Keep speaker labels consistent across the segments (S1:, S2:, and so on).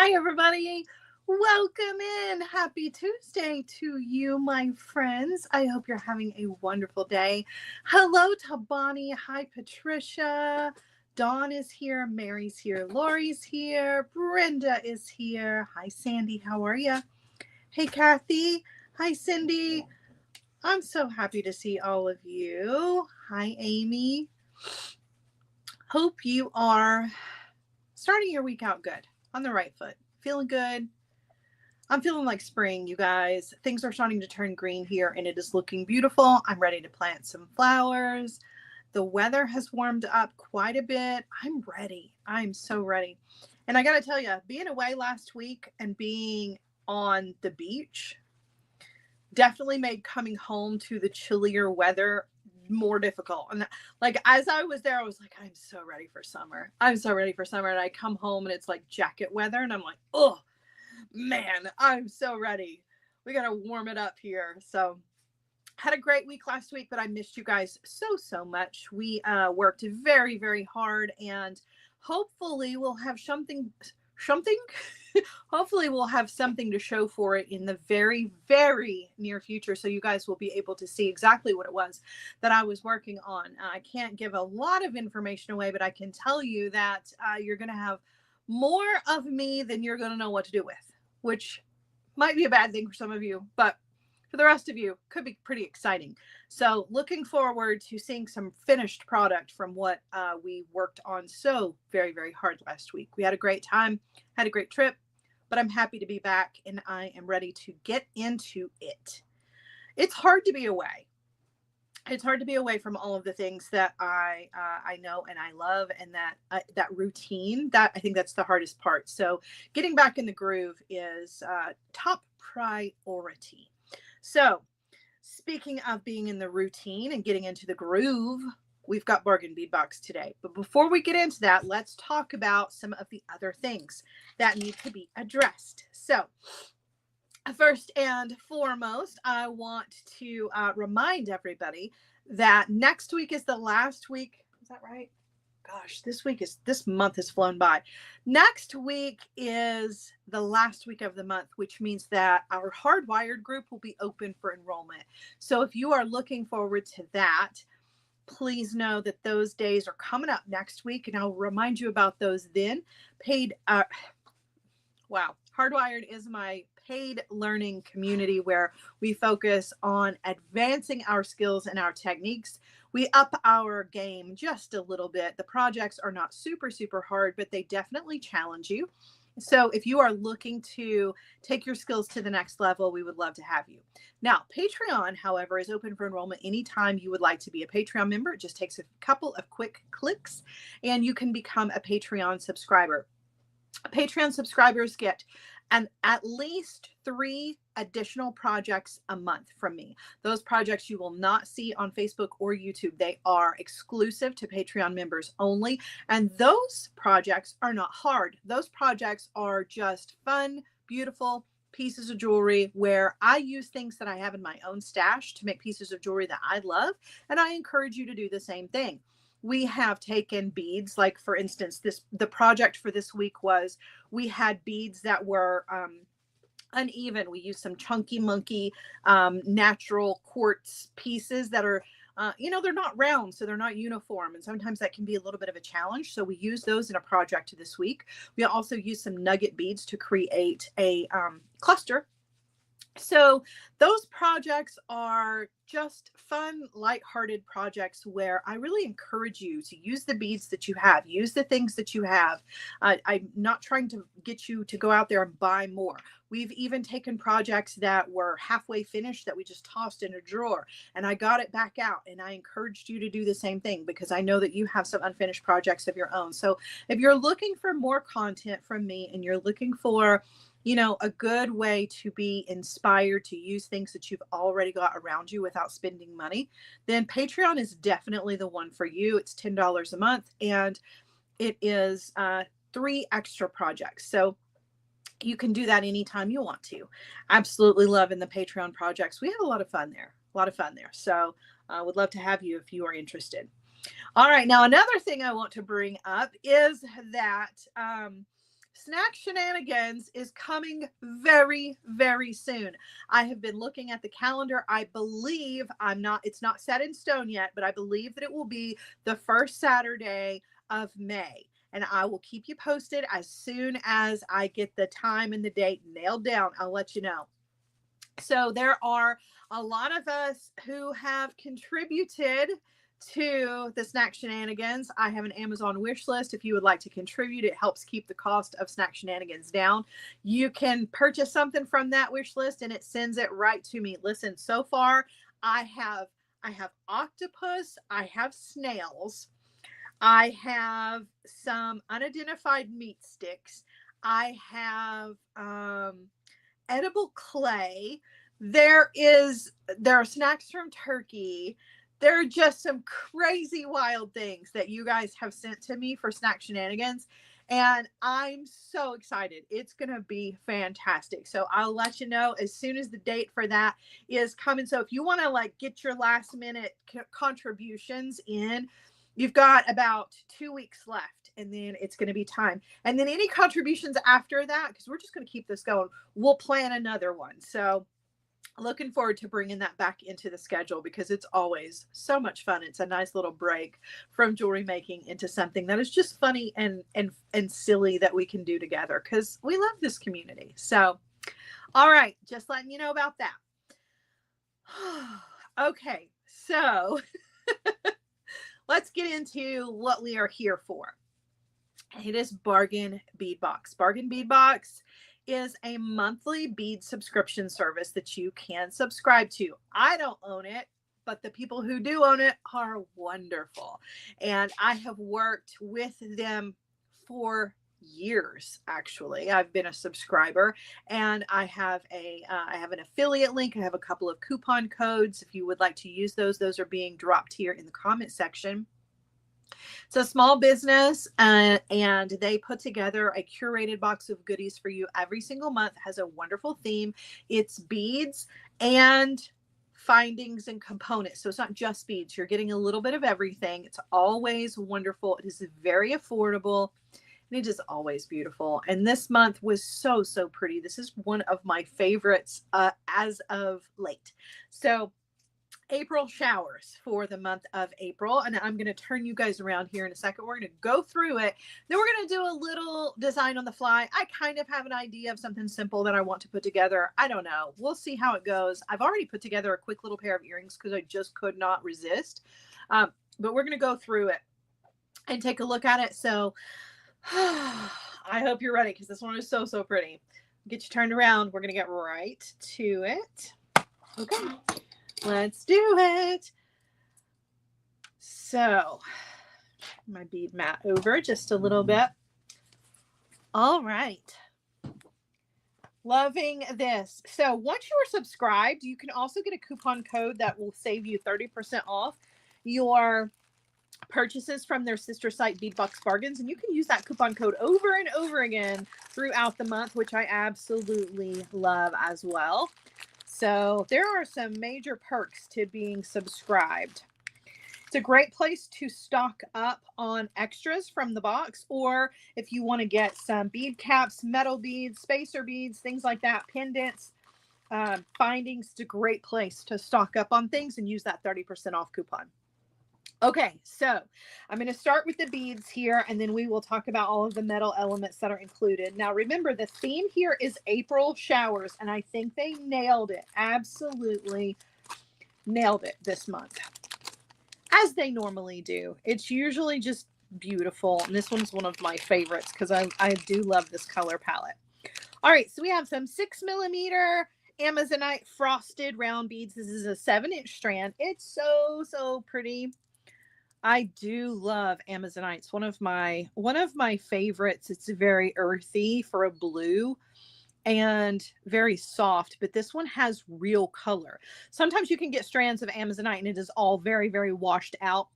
S1: Hi, everybody. Welcome in. Happy Tuesday to you, my friends. I hope you're having a wonderful day. Hello to Bonnie. Hi, Patricia. Dawn is here. Mary's here. Lori's here. Brenda is here. Hi, Sandy. How are you? Hey, Kathy. Hi, Cindy. I'm so happy to see all of you. Hi, Amy. Hope you are starting your week out good, on the right foot, feeling good. I'm feeling like spring, you guys. Things are starting to turn green here and it is looking beautiful. I'm ready to plant some flowers. The weather has warmed up quite a bit. I'm ready. I'm so ready. And I got to tell you, being away last week and being on the beach definitely made coming home to the chillier weather more difficult. And like as I was there, I was like, I'm so ready for summer. I'm so ready for summer. And I come home and it's like jacket weather and I'm like, oh man, I'm so ready. We got to warm it up here. So had a great week last week, but I missed you guys so much. We worked very, very hard and hopefully we'll have something hopefully we'll have something to show for it in the very, very near future. So you guys will be able to see exactly what it was that I was working on. I can't give a lot of information away, but I can tell you that you're going to have more of me than you're going to know what to do with, which might be a bad thing for some of you, but for the rest of you, could be pretty exciting. So looking forward to seeing some finished product from what we worked on so very, very hard last week. We had a great time, had a great trip, but I'm happy to be back and I am ready to get into it. It's hard to be away. It's hard to be away from all of the things that I know and I love, and that routine. That I think that's the hardest part. So getting back in the groove is top priority. So speaking of being in the routine and getting into the groove, we've got bargain bead box today. But before we get into that, let's talk about some of the other things that need to be addressed. So first and foremost, I want to remind everybody that next week is the last week. Is that right? Gosh, this month has flown by. Next week is the last week of the month, which means that our hardwired group will be open for enrollment. So if you are looking forward to that, please know that those days are coming up next week, and I'll remind you about those then. Hardwired is my paid learning community where we focus on advancing our skills and our techniques. We up our game just a little bit. The projects are not super hard, but they definitely challenge you. So if you are looking to take your skills to the next level, we would love to have you. Now, Patreon, however, is open for enrollment anytime you would like to be a Patreon member. It just takes a couple of quick clicks and you can become a Patreon subscriber. Patreon subscribers get at least 3 additional projects a month from me. Those projects you will not see on Facebook or YouTube. They are exclusive to Patreon members only. And those projects are not hard. Those projects are just fun, beautiful pieces of jewelry where I use things that I have in my own stash to make pieces of jewelry that I love. And I encourage you to do the same thing. We have taken beads, like for instance, the project for this week was we had beads that were uneven. We used some chunky monkey natural quartz pieces that are, they're not round, so they're not uniform. And sometimes that can be a little bit of a challenge. So we use those in a project this week. We also use some nugget beads to create a cluster. So those projects are just fun, lighthearted projects where I really encourage you to use the beads that you have, use the things that you have. I'm not trying to get you to go out there and buy more. We've even taken projects that were halfway finished that we just tossed in a drawer and I got it back out, and I encouraged you to do the same thing because I know that you have some unfinished projects of your own. So if you're looking for more content from me and you're looking for a good way to be inspired to use things that you've already got around you without spending money, then Patreon is definitely the one for you. It's $10 a month and it is 3 extra projects. So you can do that anytime you want to. Absolutely loving the Patreon projects. We have a lot of fun there. So I would love to have you if you are interested. All right. Now, another thing I want to bring up is that Snack Shenanigans is coming very, very soon. I have been looking at the calendar. I believe it's not set in stone yet, but I believe that it will be the first Saturday of May. And I will keep you posted as soon as I get the time and the date nailed down. I'll let you know. So there are a lot of us who have contributed to the Snack Shenanigans. I have an Amazon wish list. If you would like to contribute, it helps keep the cost of Snack Shenanigans down. You can purchase something from that wish list and it sends it right to me. Listen, so far I have octopus, I have snails, I have some unidentified meat sticks, I have edible clay. There are snacks from Turkey. There are just some crazy wild things that you guys have sent to me for Snack Shenanigans. And I'm so excited. It's going to be fantastic. So I'll let you know as soon as the date for that is coming. So if you want to like get your last minute contributions in, you've got about 2 weeks left and then it's going to be time. And then any contributions after that, because we're just going to keep this going, we'll plan another one. So looking forward to bringing that back into the schedule because it's always so much fun. It's a nice little break from jewelry making into something that is just funny and silly that we can do together because we love this community. So, all right, just letting you know about that. Okay, so let's get into what we are here for. It is Bargain Bead Box. Bargain Bead Box is a monthly bead subscription service that you can subscribe to. I don't own it, but the people who do own it are wonderful. And I have worked with them for years. Actually, I've been a subscriber and I have an affiliate link. I have a couple of coupon codes. If you would like to use those are being dropped here in the comment section. It's a small business and they put together a curated box of goodies for you every single month. It has a wonderful theme. It's beads and findings and components. So it's not just beads. You're getting a little bit of everything. It's always wonderful. It is very affordable. And it is always beautiful. And this month was so pretty. This is one of my favorites as of late. So April showers for the month of April. And I'm going to turn you guys around here in a second. We're going to go through it. Then we're going to do a little design on the fly. I kind of have an idea of something simple that I want to put together. I don't know. We'll see how it goes. I've already put together a quick little pair of earrings because I just could not resist. But we're going to go through it and take a look at it. So I hope you're ready because this one is so pretty. Get you turned around. We're going to get right to it. Okay. Let's do it. So, my bead mat over just a little bit. All right. Loving this. So, once you are subscribed, you can also get a coupon code that will save you 30% off your purchases from their sister site Beadbox Bargains, and you can use that coupon code over and over again throughout the month, which I absolutely love as well. So there are some major perks to being subscribed. It's a great place to stock up on extras from the box, or if you want to get some bead caps, metal beads, spacer beads, things like that, pendants, findings. It's a great place to stock up on things and use that 30% off coupon. Okay, so I'm going to start with the beads here, and then we will talk about all of the metal elements that are included. Now, remember, the theme here is April showers, and I think they nailed it. Absolutely nailed it this month, as they normally do. It's usually just beautiful, and this one's one of my favorites because I do love this color palette. All right, so we have some 6mm Amazonite frosted round beads. This is a 7-inch strand. It's so pretty. I do love Amazonite. It's one of my favorites. It's very earthy for a blue and very soft, but this one has real color. Sometimes you can get strands of Amazonite and it is all very washed out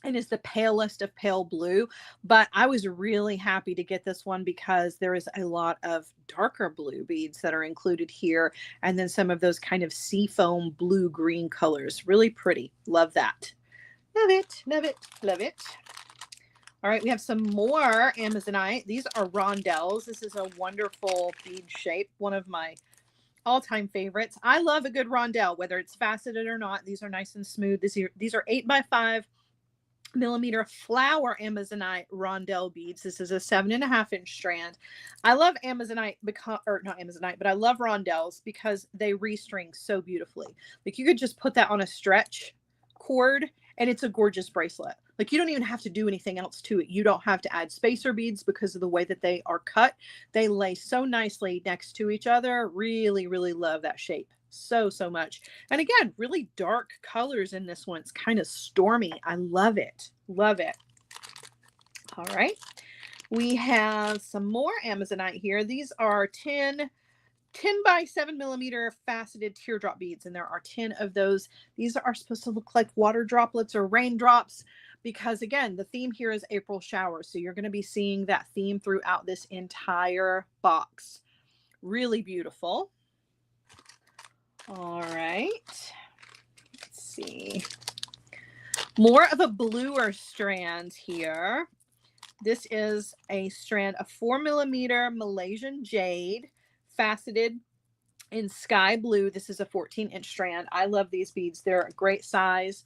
S1: and is the palest of pale blue, but I was really happy to get this one because there is a lot of darker blue beads that are included here, and then some of those kind of seafoam blue-green colors. Really pretty. Love that. Love it. All right, we have some more Amazonite. These are rondelles. This is a wonderful bead shape, one of my all-time favorites. I love a good rondelle, whether it's faceted or not. These are nice and smooth. These are 8x5 millimeter flower Amazonite rondelle beads. This is a 7.5 inch strand. I love Amazonite because, or not Amazonite, but I love rondelles because they restring so beautifully. Like you could just put that on a stretch cord and it's a gorgeous bracelet. Like you don't even have to do anything else to it. You don't have to add spacer beads because of the way that they are cut. They lay so nicely next to each other. Really, really love that shape so much. And again, really dark colors in this one. It's kind of stormy. I love it. Love it. All right. We have some more Amazonite here. These are 10 by 7 millimeter faceted teardrop beads, and there are 10 of those. These are supposed to look like water droplets or raindrops because, again, the theme here is April showers. So you're going to be seeing that theme throughout this entire box. Really beautiful. All right. Let's see. More of a bluer strand here. This is a strand of 4 millimeter Malaysian jade, faceted in sky blue. This is a 14-inch strand. I love these beads. They're a great size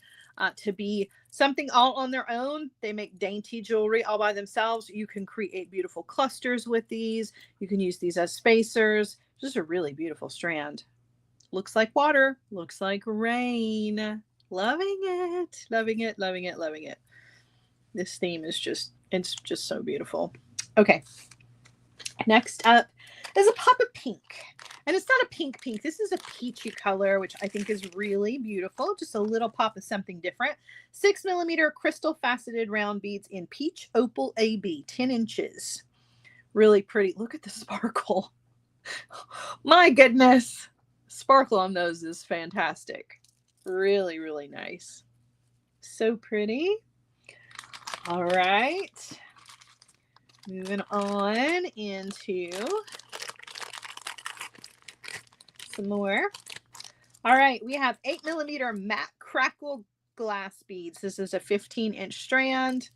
S1: to be something all on their own. They make dainty jewelry all by themselves. You can create beautiful clusters with these. You can use these as spacers. Just a really beautiful strand. Looks like water. Looks like rain. Loving it. Loving it. Loving it. Loving it. This theme is just, it's just so beautiful. Okay. Next up is a pop of pink. And it's not a pink. This is a peachy color, which I think is really beautiful. Just a little pop of something different. 6 millimeter crystal faceted round beads in peach opal AB, 10 inches. Really pretty. Look at the sparkle. My goodness. Sparkle on those is fantastic. Really, really nice. So pretty. All right. Moving on into some more. All right, we have 8 millimeter matte crackle glass beads. This is a 15-inch strand.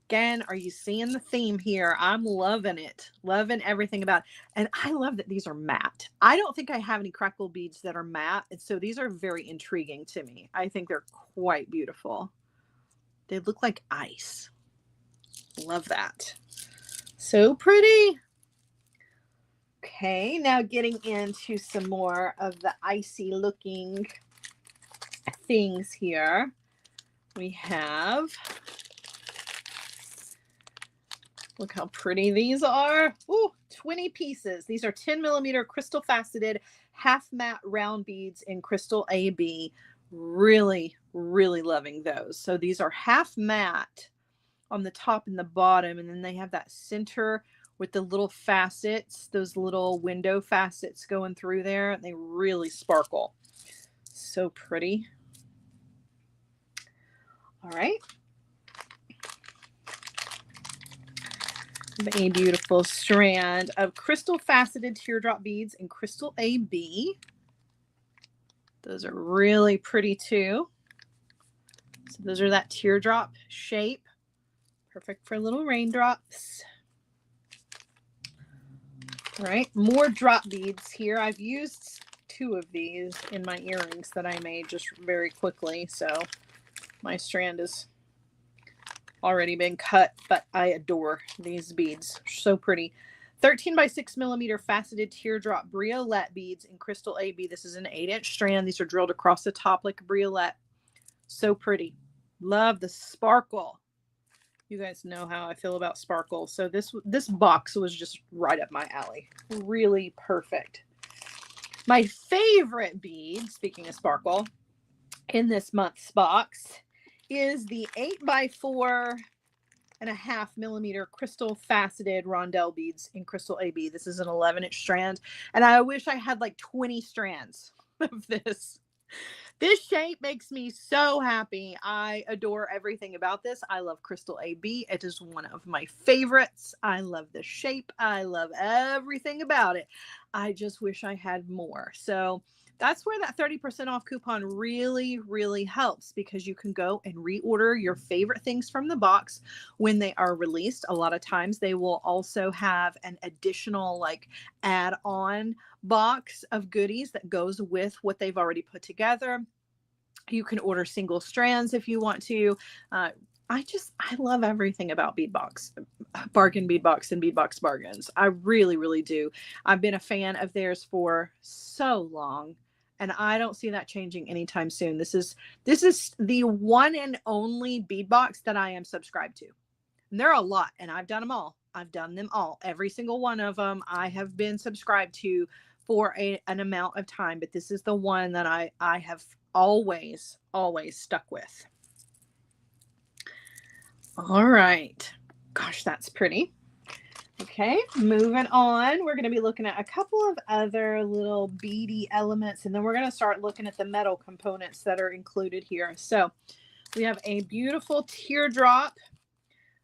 S1: Again, are you seeing the theme here? I'm loving it. Loving everything about it. And I love that these are matte. I don't think I have any crackle beads that are matte. And so these are very intriguing to me. I think they're quite beautiful. They look like ice. Love that. So pretty. Okay, now getting into some more of the icy looking things here. We have, look how pretty these are. Ooh, 20 pieces. These are 10 millimeter crystal faceted half matte round beads in crystal AB. Really, really loving those. So these are half matte on the top and the bottom, and then they have that center with the little facets, those little window facets going through there. They really sparkle. So pretty. All right. A beautiful strand of crystal faceted teardrop beads in crystal AB. Those are really pretty too. So those are that teardrop shape. Perfect for little raindrops. All right, more drop beads here. I've used 2 of these in my earrings that I made just very quickly. So my strand has already been cut, but I adore these beads. So pretty. 13 by 6 millimeter faceted teardrop briolette beads in crystal AB. This is an 8-inch strand. These are drilled across the top like a briolette. So pretty. Love the sparkle. You guys know how I feel about sparkle. So this box was just right up my alley. Really perfect. My favorite bead, speaking of sparkle, in this month's box is the 8x4.5 millimeter crystal faceted rondelle beads in crystal AB. This is an 11-inch strand, and I wish I had like 20 strands of this. This shape makes me so happy. I adore everything about this. I love crystal AB. It is one of my favorites. I love the shape. I love everything about it. I just wish I had more. So That's where that 30% off coupon really, really helps, because you can go and reorder your favorite things from the box when they are released. A lot of times they will also have an additional like add-on box of goodies that goes with what they've already put together. You can order single strands if you want to. I love everything about Beadbox, Bargain Beadbox and Beadbox Bargains. I really, really do. I've been a fan of theirs for so long, and I don't see that changing anytime soon. This is the one and only Beadbox that I am subscribed to. And there are a lot, and I've done them all. I've done them all. Every single one of them I have been subscribed to for an amount of time, but this is the one that I have always stuck with. All right. Gosh, that's pretty. Okay, moving on. We're going to be looking at a couple of other little beady elements, and then we're going to start looking at the metal components that are included here. So we have a beautiful teardrop.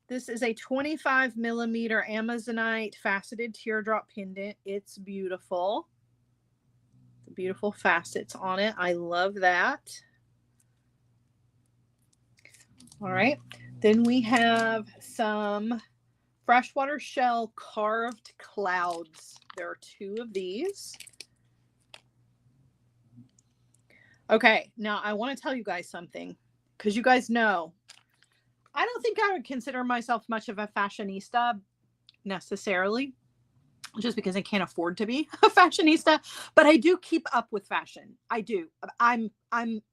S1: This is a 25 millimeter Amazonite faceted teardrop pendant. It's beautiful. The beautiful facets on it. I love that. All right. Then we have some freshwater shell carved clouds. There are 2 of these. Okay, now I want to tell you guys something, because you guys know I don't think I would consider myself much of a fashionista necessarily, just because I can't afford to be a fashionista, but I do keep up with fashion. I do. I'm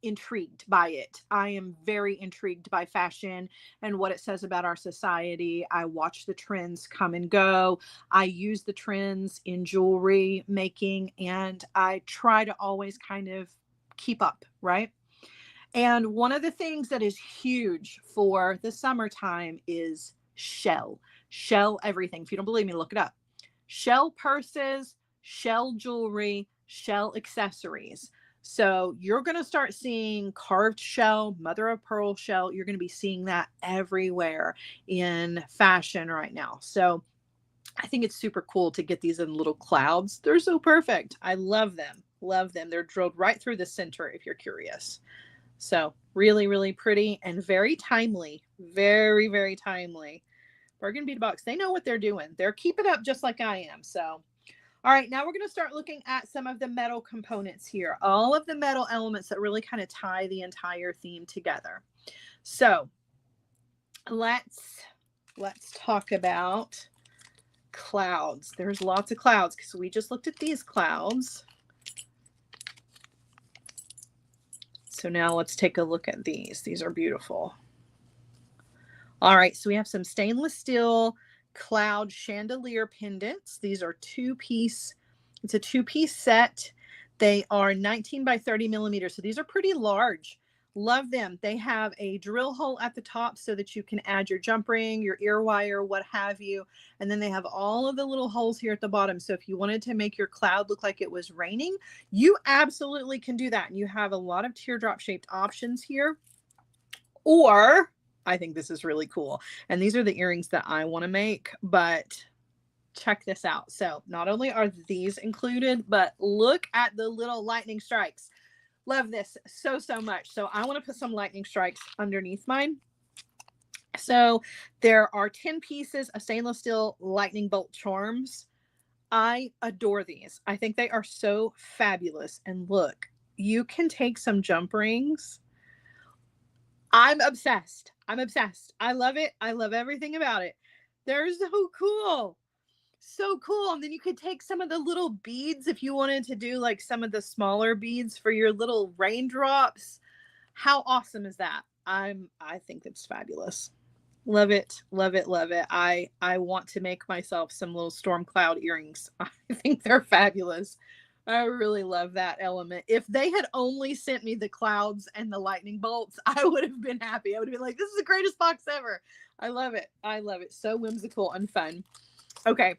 S1: intrigued by it. I am very intrigued by fashion and what it says about our society. I watch the trends come and go. I use the trends in jewelry making, and I try to always kind of keep up, right? And one of the things that is huge for the summertime is shell everything. If you don't believe me, look it up. Shell purses, shell jewelry, shell accessories. So you're going to start seeing carved shell, mother of pearl shell. You're going to be seeing that everywhere in fashion right now. So I think it's super cool to get these in little clouds. They're so perfect. I love them. Love them. They're drilled right through the center if you're curious. So really, really pretty and very timely. Very, very timely. Bargain Beadbox, they know what they're doing. They're keeping up just like I am. So, all right, now we're going to start looking at some of the metal components here. All of the metal elements that really kind of tie the entire theme together. So let's talk about clouds. There's lots of clouds because we just looked at these clouds. So now let's take a look at these. These are beautiful. All right, so we have some stainless steel cloud chandelier pendants. These are 2-piece. It's a 2-piece set. They are 19 by 30 millimeters. So these are pretty large. Love them. They have a drill hole at the top so that you can add your jump ring, your ear wire, what have you. And then they have all of the little holes here at the bottom. So if you wanted to make your cloud look like it was raining, you absolutely can do that. And you have a lot of teardrop shaped options here. Or I think this is really cool. And these are the earrings that I want to make, but check this out. So not only are these included, but look at the little lightning strikes. Love this so much. So I want to put some lightning strikes underneath mine. So there are 10 pieces of stainless steel lightning bolt charms. I adore these. I think they are so fabulous. And look, you can take some jump rings. I'm obsessed. I love it. I love everything about it. They're so cool. So cool. And then you could take some of the little beads if you wanted to do like some of the smaller beads for your little raindrops. How awesome is that? I think it's fabulous. Love it. Love it. Love it. I want to make myself some little storm cloud earrings. I think they're fabulous. I really love that element. If they had only sent me the clouds and the lightning bolts, I would have been happy. I would have been like, this is the greatest box ever. I love it. I love it. So whimsical and fun. Okay.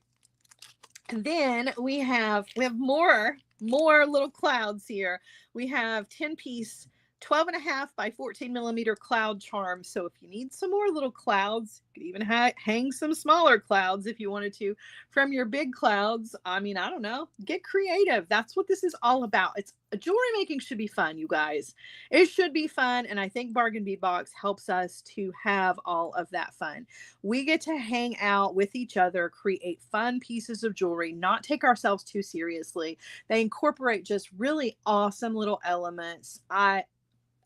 S1: And then we have more little clouds here. We have 10-piece 12.5 by 14 millimeter cloud charm. So if you need some more little clouds, you could even hang some smaller clouds if you wanted to from your big clouds. I mean, I don't know, get creative. That's what this is all about. It's jewelry making should be fun, you guys. It should be fun. And I think Bargain Bead Box helps us to have all of that fun. We get to hang out with each other, create fun pieces of jewelry, not take ourselves too seriously. They incorporate just really awesome little elements.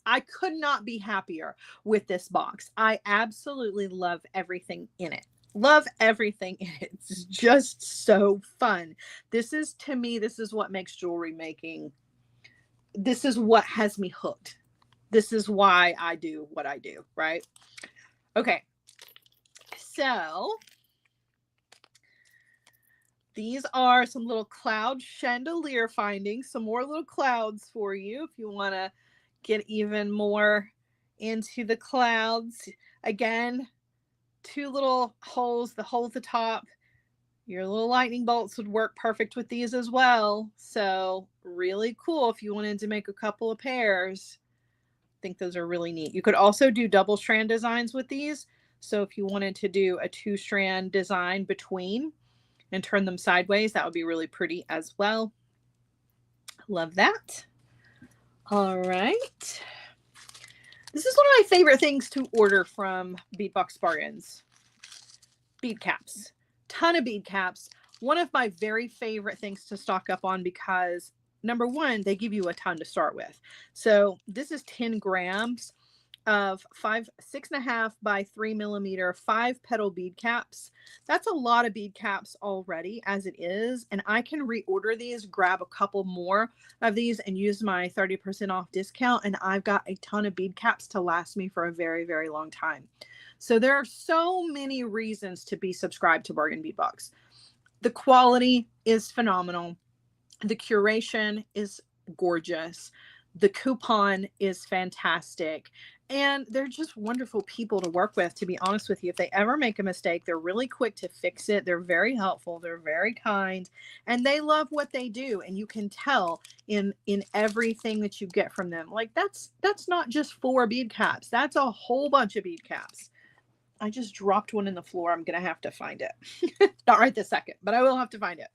S1: I could not be happier with this box. I absolutely love everything in it. Love everything in it. It's just so fun. This is, to me, this is what makes jewelry making. This is what has me hooked. This is why I do what I do, right? Okay. So these are some little cloud chandelier findings, some more little clouds for you if you want to get even more into the clouds. Again, 2 little holes, the hole at the top. Your little lightning bolts would work perfect with these as well. So really cool if you wanted to make a couple of pairs. I think those are really neat. You could also do double strand designs with these. So if you wanted to do a 2-strand design between and turn them sideways, that would be really pretty as well. Love that. All right. This is one of my favorite things to order from Beadbox Bargains. Bead caps. Ton of bead caps. One of my very favorite things to stock up on because, number one, they give you a ton to start with. So this is 10 grams of 6.5 by 3 millimeter 5-petal bead caps. That's a lot of bead caps already as it is, and I can reorder these, grab a couple more of these, and use my 30% off discount, and I've got a ton of bead caps to last me for a very, very long time. So there are so many reasons to be subscribed to Bargain Bead Box. The quality is phenomenal. The curation is gorgeous. The coupon is fantastic. And they're just wonderful people to work with, to be honest with you. If they ever make a mistake, they're really quick to fix it. They're very helpful. They're very kind. And they love what they do. And you can tell in everything that you get from them. Like that's not just 4 bead caps. That's a whole bunch of bead caps. I just dropped one in the floor. I'm going to have to find it. Not right this second, but I will have to find it.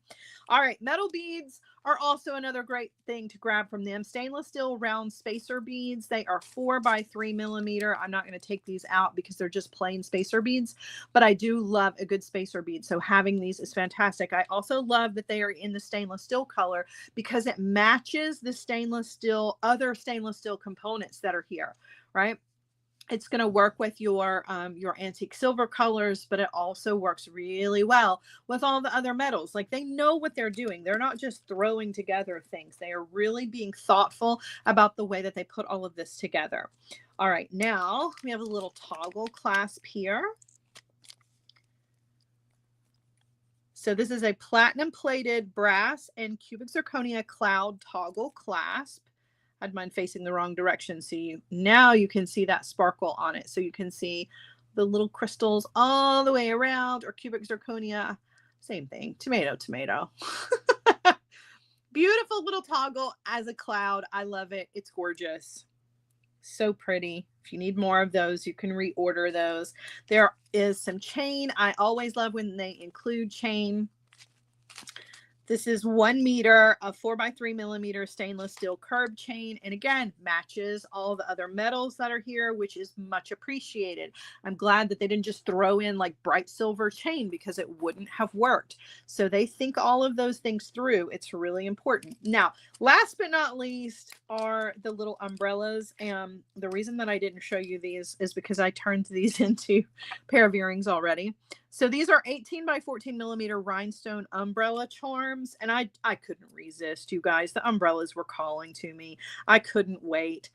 S1: All right. Metal beads are also another great thing to grab from them. Stainless steel round spacer beads. They are 4 by 3 millimeter. I'm not going to take these out because they're just plain spacer beads, but I do love a good spacer bead. So having these is fantastic. I also love that they are in the stainless steel color because it matches the other stainless steel components that are here, right? It's going to work with your antique silver colors, but it also works really well with all the other metals. Like they know what they're doing. They're not just throwing together things. They are really being thoughtful about the way that they put all of this together. All right, now we have a little toggle clasp here. So this is a platinum plated brass and cubic zirconia cloud toggle clasp. I had mine facing the wrong direction. So now you can see that sparkle on it. So you can see the little crystals all the way around, or cubic zirconia, same thing, tomato, tomato. Beautiful little toggle as a cloud. I love it. It's gorgeous. So pretty. If you need more of those, you can reorder those. There is some chain. I always love when they include chain. This is 1 meter of 4 by 3 millimeter stainless steel curb chain. And again, matches all the other metals that are here, which is much appreciated. I'm glad that they didn't just throw in like bright silver chain because it wouldn't have worked. So they think all of those things through. It's really important. Now, last but not least are the little umbrellas. And the reason that I didn't show you these is because I turned these into a pair of earrings already. So these are 18 by 14 millimeter rhinestone umbrella charms. And I couldn't resist, you guys. The umbrellas were calling to me. I couldn't wait.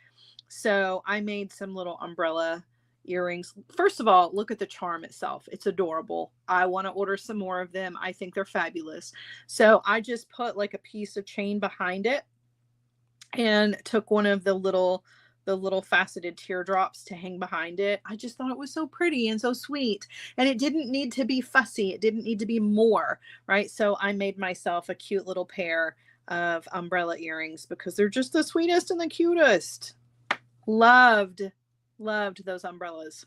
S1: So I made some little umbrella earrings. First of all, look at the charm itself. It's adorable. I want to order some more of them. I think they're fabulous. So I just put like a piece of chain behind it and took one of the little faceted teardrops to hang behind it. I just thought it was so pretty and so sweet. And it didn't need to be fussy. It didn't need to be more, right? So I made myself a cute little pair of umbrella earrings because they're just the sweetest and the cutest. Loved those umbrellas.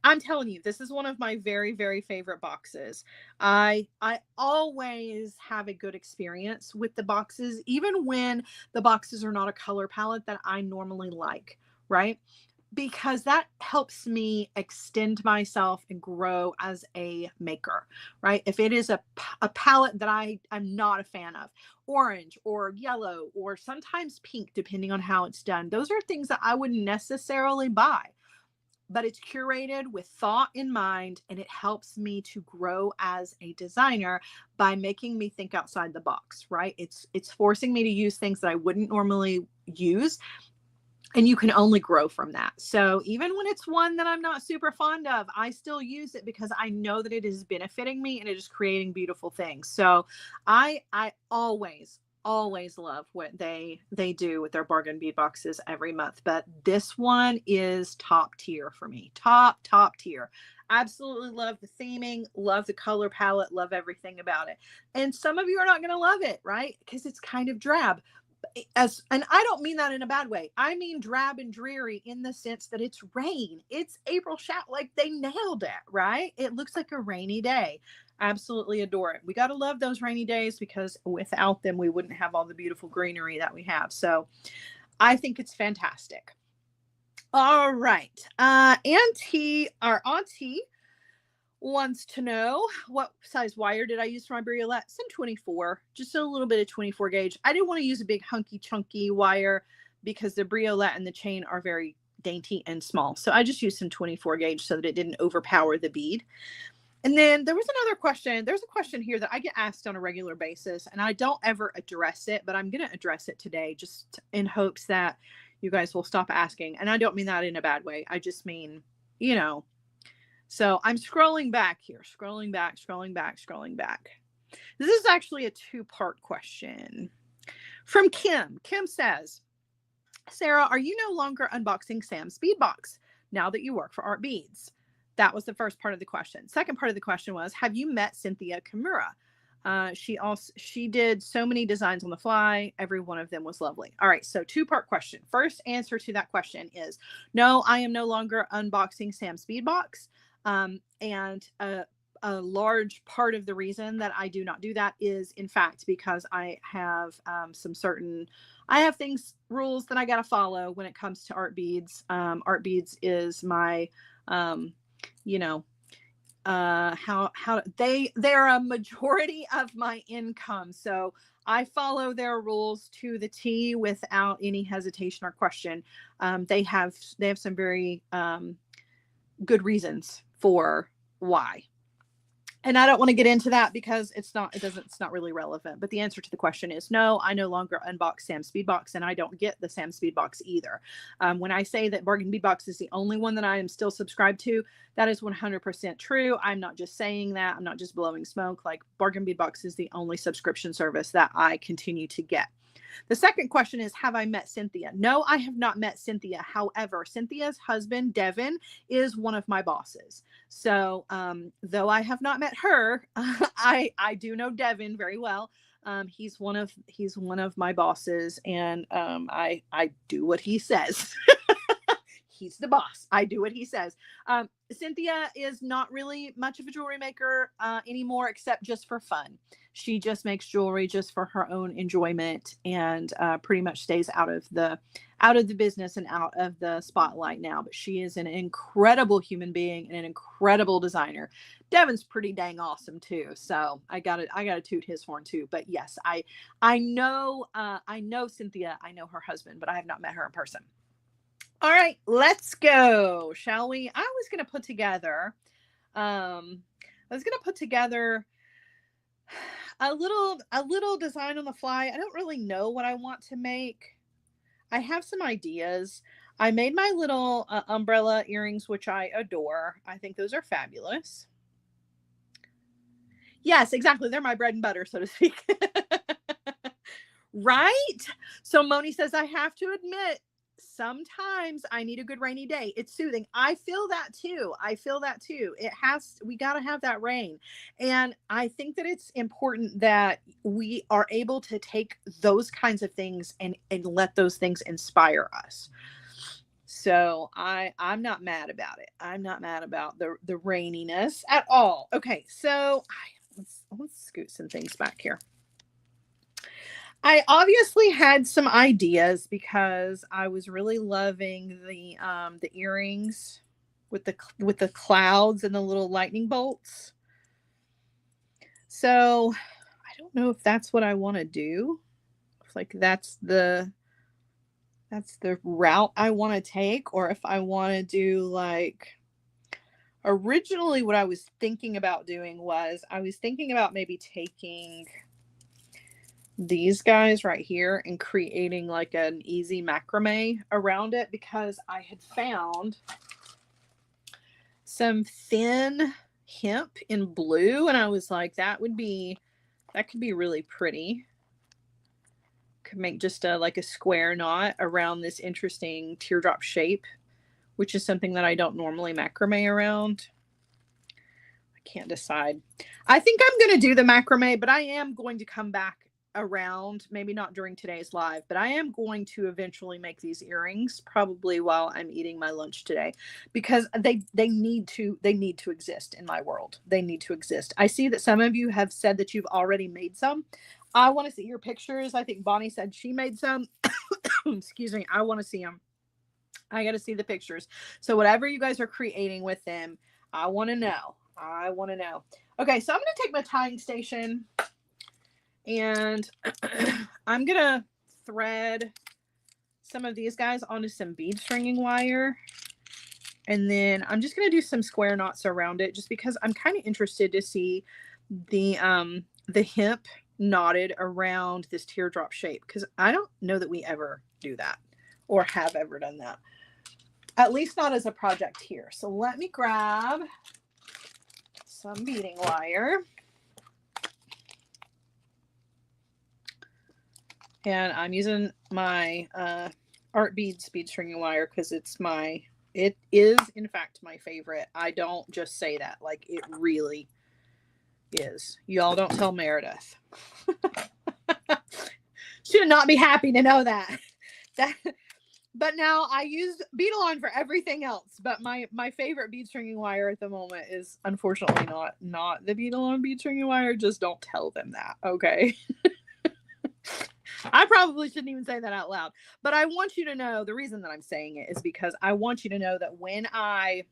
S1: I'm telling you, this is one of my very, very favorite boxes. I always have a good experience with the boxes, even when the boxes are not a color palette that I normally like, right? Because that helps me extend myself and grow as a maker, right? If it is a palette that I'm not a fan of, orange or yellow or sometimes pink, depending on how it's done, those are things that I wouldn't necessarily buy, but it's curated with thought in mind, and it helps me to grow as a designer by making me think outside the box, right? It's forcing me to use things that I wouldn't normally use, and you can only grow from that. So even when it's one that I'm not super fond of, I still use it because I know that it is benefiting me and it is creating beautiful things. So I always love what they do with their bargain bead boxes every month, but this one is top tier for me. Top tier. Absolutely love the theming, love the color palette, love everything about it. And some of you are not going to love it, right? Because it's kind of drab. And I don't mean that in a bad way. I mean drab and dreary in the sense that it's rain. It's April shower. Like, they nailed it, right? It looks like a rainy day. Absolutely adore it. We got to love those rainy days, because without them, we wouldn't have all the beautiful greenery that we have. So I think it's fantastic. All right. Our auntie wants to know, what size wire did I use for my briolette? Some 24, just a little bit of 24 gauge. I didn't want to use a big hunky chunky wire because the briolette and the chain are very dainty and small. So I just used some 24 gauge so that it didn't overpower the bead. And then there was another question. There's a question here that I get asked on a regular basis, and I don't ever address it, but I'm going to address it today just in hopes that you guys will stop asking. And I don't mean that in a bad way. I just mean, so I'm scrolling back here, scrolling back. This is actually a two-part question from Kim. Kim says, Sarah, are you no longer unboxing Sam's bead box now that you work for Art Beads? That was the first part of the question. Second part of the question was, have you met Cynthia Kimura? She did so many designs on the fly. Every one of them was lovely. All right. So two-part question. First answer to that question is, no, I am no longer unboxing Sam's bead box. And a large part of the reason that I do not do that is, in fact, because I have rules that I got to follow when it comes to Art Beads. Art Beads is my, they're a majority of my income. So I follow their rules to the T without any hesitation or question. They have some very, good reasons for why. And I don't want to get into that because it's not really relevant. But the answer to the question is no, I no longer unbox Sam's Bead Box, and I don't get the Sam's Bead Box either. When I say that Bargain Bead Box is the only one that I am still subscribed to, that is 100% true. I'm not just saying that. I'm not just blowing smoke. Like, Bargain Bead Box is the only subscription service that I continue to get. The second question is, have I met Cynthia? No, I have not met Cynthia. However, Cynthia's husband, Devin, is one of my bosses. So though I have not met her, I do know Devin very well. He's one of my bosses, and I do what he says. He's the boss. I do what he says. Cynthia is not really much of a jewelry maker anymore, except just for fun. She just makes jewelry just for her own enjoyment, and pretty much stays out of the business and out of the spotlight now. But she is an incredible human being and an incredible designer. Devin's pretty dang awesome too. So I gotta toot his horn too. But yes, I know Cynthia. I know her husband, but I have not met her in person. All right, let's go, shall we? I was going to put together a little design on the fly. I don't really know what I want to make. I have some ideas. I made my little umbrella earrings, which I adore. I think those are fabulous. Yes, exactly. They're my bread and butter, so to speak. Right? So Moni says, I have to admit, sometimes I need a good rainy day. It's soothing. I feel that too. We got to have that rain. And I think that it's important that we are able to take those kinds of things and let those things inspire us. So I'm not mad about it. I'm not mad about the raininess at all. Okay, so let's scoot some things back here. I obviously had some ideas because I was really loving the earrings with the clouds and the little lightning bolts. So I don't know if that's what I want to do. Like that's the route I want to take, or if I want to do like, originally what I was thinking about doing was I was thinking about maybe taking these guys right here and creating like an easy macrame around it, because I had found some thin hemp in blue and I was like, that could be really pretty. Could make just like a square knot around this interesting teardrop shape, which is something that I don't normally macrame around. I can't decide. I think I'm going to do the macrame, but I am going to come back around, maybe not during today's live, but I am going to eventually make these earrings probably while I'm eating my lunch today, because they need to exist in my world. They need to exist. I see that some of you have said that you've already made some. I want to see your pictures. I think Bonnie said she made some. Excuse me. I want to see them. I got to see the pictures. So whatever you guys are creating with them, I want to know. Okay, so I'm going to take my tying station and I'm going to thread some of these guys onto some bead stringing wire. And then I'm just going to do some square knots around it, just because I'm kind of interested to see the hemp knotted around this teardrop shape, because I don't know that we ever do that or have ever done that, at least not as a project here. So let me grab some beading wire. And I'm using my Art Beads bead stringing wire because it is in fact my favorite. I don't just say that, like it really is. Y'all don't tell Meredith. She would not be happy to know that. But now I use Beadalon for everything else. But my favorite bead stringing wire at the moment is unfortunately not the Beadalon bead stringing wire. Just don't tell them that, okay? I probably shouldn't even say that out loud. But I want you to know, the reason that I'm saying it is because I want you to know that when I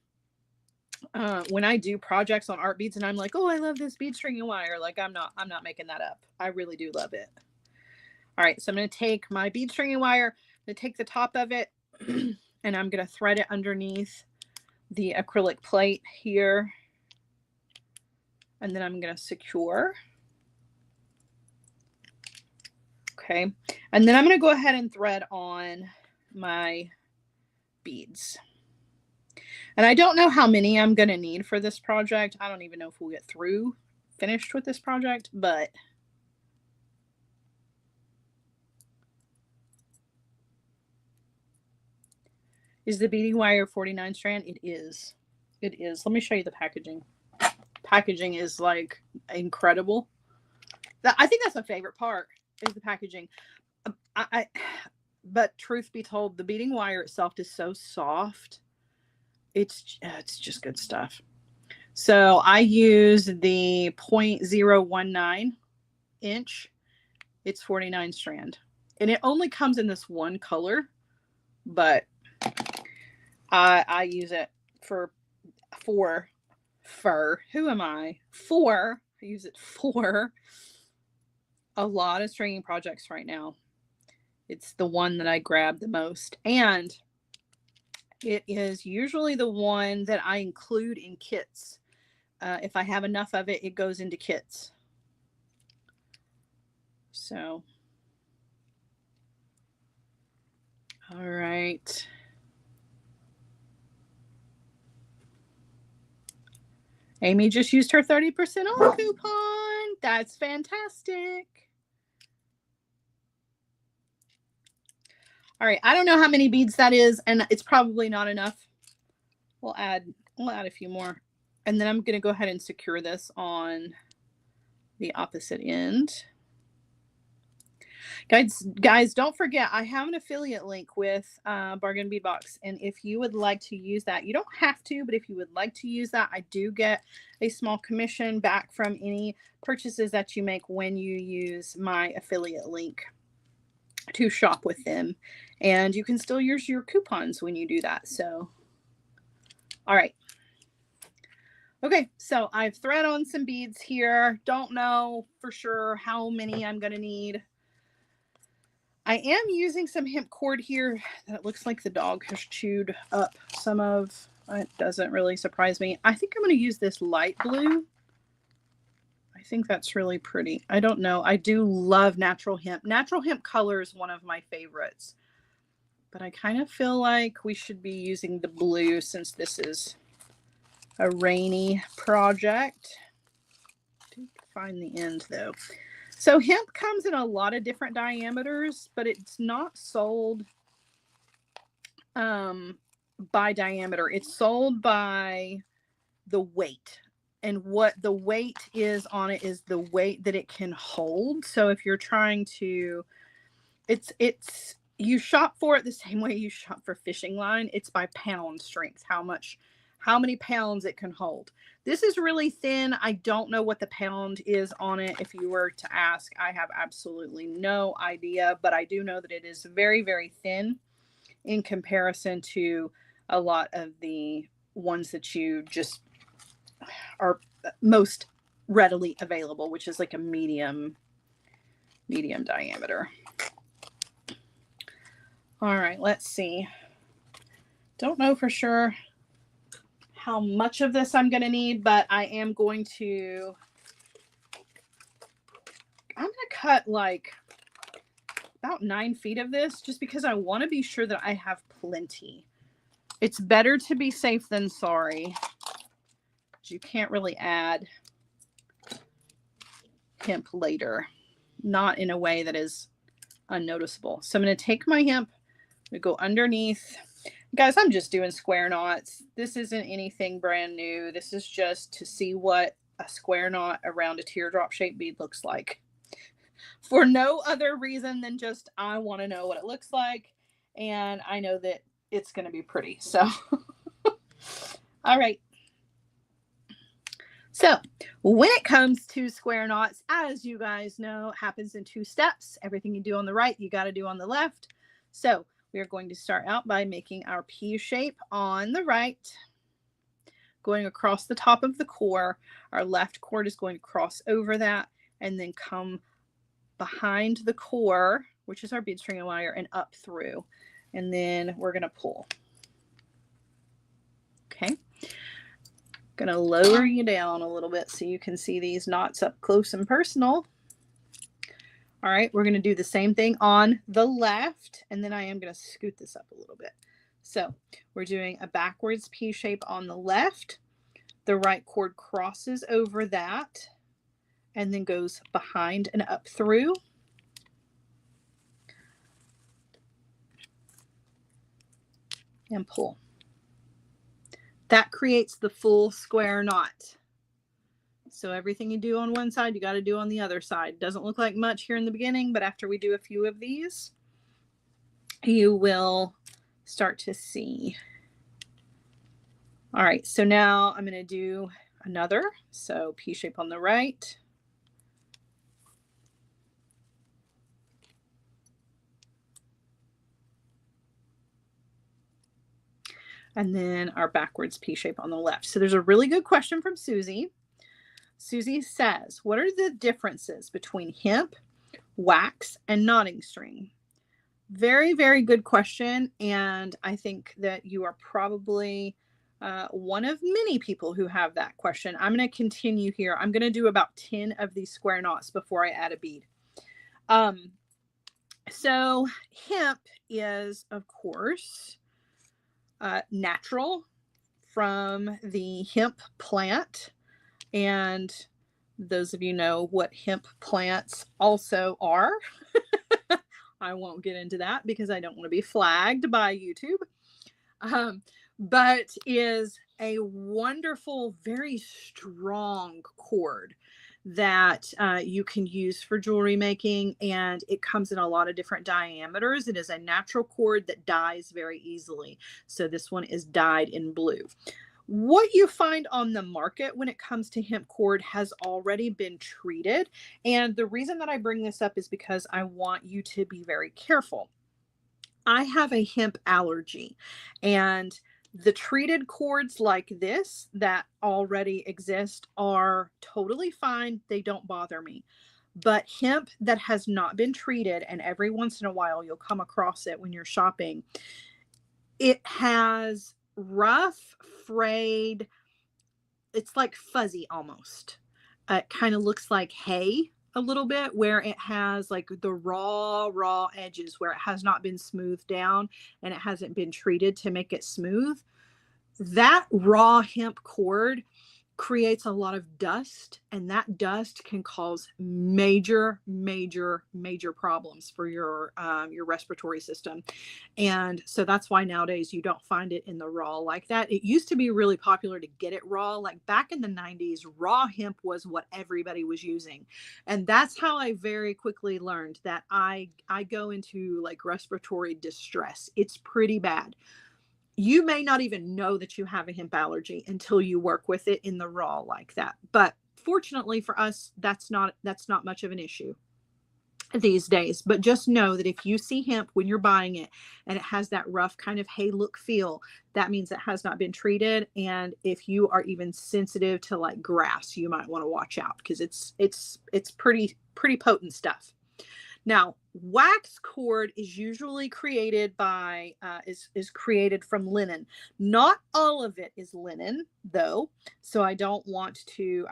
S1: do projects on art beads and I'm like, oh, I love this bead stringing wire, like I'm not making that up. I really do love it. All right, so I'm going to take my bead stringing wire, I'm going to take the top of it, and I'm going to thread it underneath the acrylic plate here. And then I'm going to secure. Okay, and then I'm going to go ahead and thread on my beads. And I don't know how many I'm going to need for this project. I don't even know if we'll get finished with this project, but is the beading wire 49 strand? It is. It is. Let me show you the packaging. Packaging is like incredible. I think that's my favorite part, is the packaging. But truth be told, the beading wire itself is so soft. It's just good stuff. So I use the 0.019 inch. It's 49 strand. And it only comes in this one color, but I use it for who am I? I use it for a lot of stringing projects right now. It's the one that I grab the most, and it is usually the one that I include in kits. If I have enough of it, it goes into kits. So, all right. Amy just used her 30% off coupon. That's fantastic. All right, I don't know how many beads that is, and it's probably not enough. We'll add a few more. And then I'm going to go ahead and secure this on the opposite end. Guys, don't forget, I have an affiliate link with Bargain Bead Box. And if you would like to use that, you don't have to, but if you would like to use that, I do get a small commission back from any purchases that you make when you use my affiliate link to shop with them. And you can still use your coupons when you do that. So, all right. Okay, so I've thread on some beads here. Don't know for sure how many I'm going to need. I am using some hemp cord here that looks like the dog has chewed up some of. It doesn't really surprise me. I think I'm going to use this light blue. I think that's really pretty. I don't know. I do love natural hemp. Natural hemp color is one of my favorites. But I kind of feel like we should be using the blue since this is a rainy project. To find the end though. So hemp comes in a lot of different diameters, but it's not sold by diameter. It's sold by the weight. And what the weight is on it is the weight that it can hold. So if you're trying to, you shop for it the same way you shop for fishing line. It's by pound strength, how many pounds it can hold. This is really thin. I don't know what the pound is on it. If you were to ask, I have absolutely no idea, but I do know that it is very, very thin in comparison to a lot of the ones that you just are most readily available, which is like a medium diameter. All right, let's see. Don't know for sure how much of this I'm going to need, but I am going to cut like about 9 feet of this just because I want to be sure that I have plenty. It's better to be safe than sorry. You can't really add hemp later, not in a way that is unnoticeable. So I'm going to take my hemp, I'm going to go underneath. Guys, I'm just doing square knots. This isn't anything brand new. This is just to see what a square knot around a teardrop shaped bead looks like. For no other reason than just I want to know what it looks like. And I know that it's going to be pretty. So, all right. So when it comes to square knots, as you guys know, it happens in 2 steps. Everything you do on the right, you got to do on the left. So we are going to start out by making our P shape on the right, going across the top of the core. Our left cord is going to cross over that and then come behind the core, which is our bead string and wire, and up through. And then we're going to pull. Okay. Going to lower you down a little bit so you can see these knots up close and personal. All right, we're going to do the same thing on the left, and then I am going to scoot this up a little bit. So we're doing a backwards P shape on the left. The right cord crosses over that and then goes behind and up through. And pull. That creates the full square knot. So everything you do on one side, you got to do on the other side. Doesn't look like much here in the beginning, but after we do a few of these, you will start to see. All right, so now I'm going to do another. So P shape on the right. And then our backwards P shape on the left. So there's a really good question from Susie. Susie says, what are the differences between hemp, wax, and knotting string? Very, very good question. And I think that you are probably one of many people who have that question. I'm going to continue here. I'm going to do about 10 of these square knots before I add a bead. So hemp is, of course, natural from the hemp plant. And those of you know what hemp plants also are. I won't get into that because I don't want to be flagged by YouTube. But is a wonderful, very strong cord that you can use for jewelry making, and it comes in a lot of different diameters. It is a natural cord that dyes very easily. So this one is dyed in blue. What you find on the market when it comes to hemp cord has already been treated. And the reason that I bring this up is because I want you to be very careful. I have a hemp allergy, and the treated cords like this that already exist are totally fine. They don't bother me. But hemp that has not been treated, and every once in a while you'll come across it when you're shopping, it has rough, frayed, it's like fuzzy almost. It kind of looks like hay a little bit, where it has like the raw edges where it has not been smoothed down and it hasn't been treated to make it smooth. That raw hemp cord creates a lot of dust, and that dust can cause major problems for your respiratory system. And so that's why nowadays you don't find it in the raw like that. It used to be really popular to get it raw. Like back in the 90s, raw hemp was what everybody was using. And that's how I very quickly learned that I go into like respiratory distress. It's pretty bad. You may not even know that you have a hemp allergy until you work with it in the raw like that. But fortunately for us, that's not much of an issue these days. But just know that if you see hemp when you're buying it and it has that rough kind of hay look feel, that means it has not been treated. And if you are even sensitive to like grass, you might want to watch out, because it's pretty potent stuff. Now, wax cord is usually created by is created from linen. Not all of it is linen, though. So I don't want to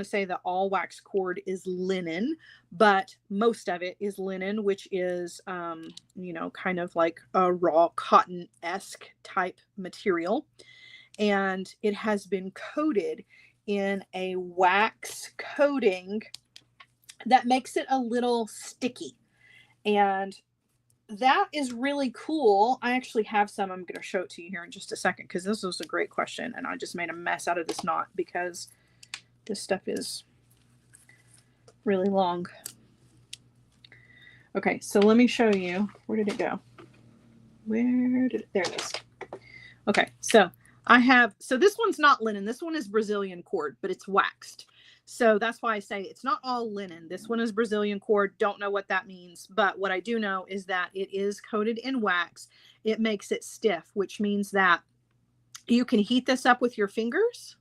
S1: say that all wax cord is linen, but most of it is linen, which is kind of like a raw cotton-esque type material. And it has been coated in a wax coating that makes it a little sticky. And that is really cool. I actually have some. I'm going to show it to you here in just a second, because this was a great question. And I just made a mess out of this knot because this stuff is really long. Okay, so let me show you. Where did it go? There it is. Okay, so this one's not linen. This one is Brazilian cord, but it's waxed. So that's why I say it's not all linen. This one is Brazilian cord. Don't know what that means. But what I do know is that it is coated in wax. It makes it stiff, which means that you can heat this up with your fingers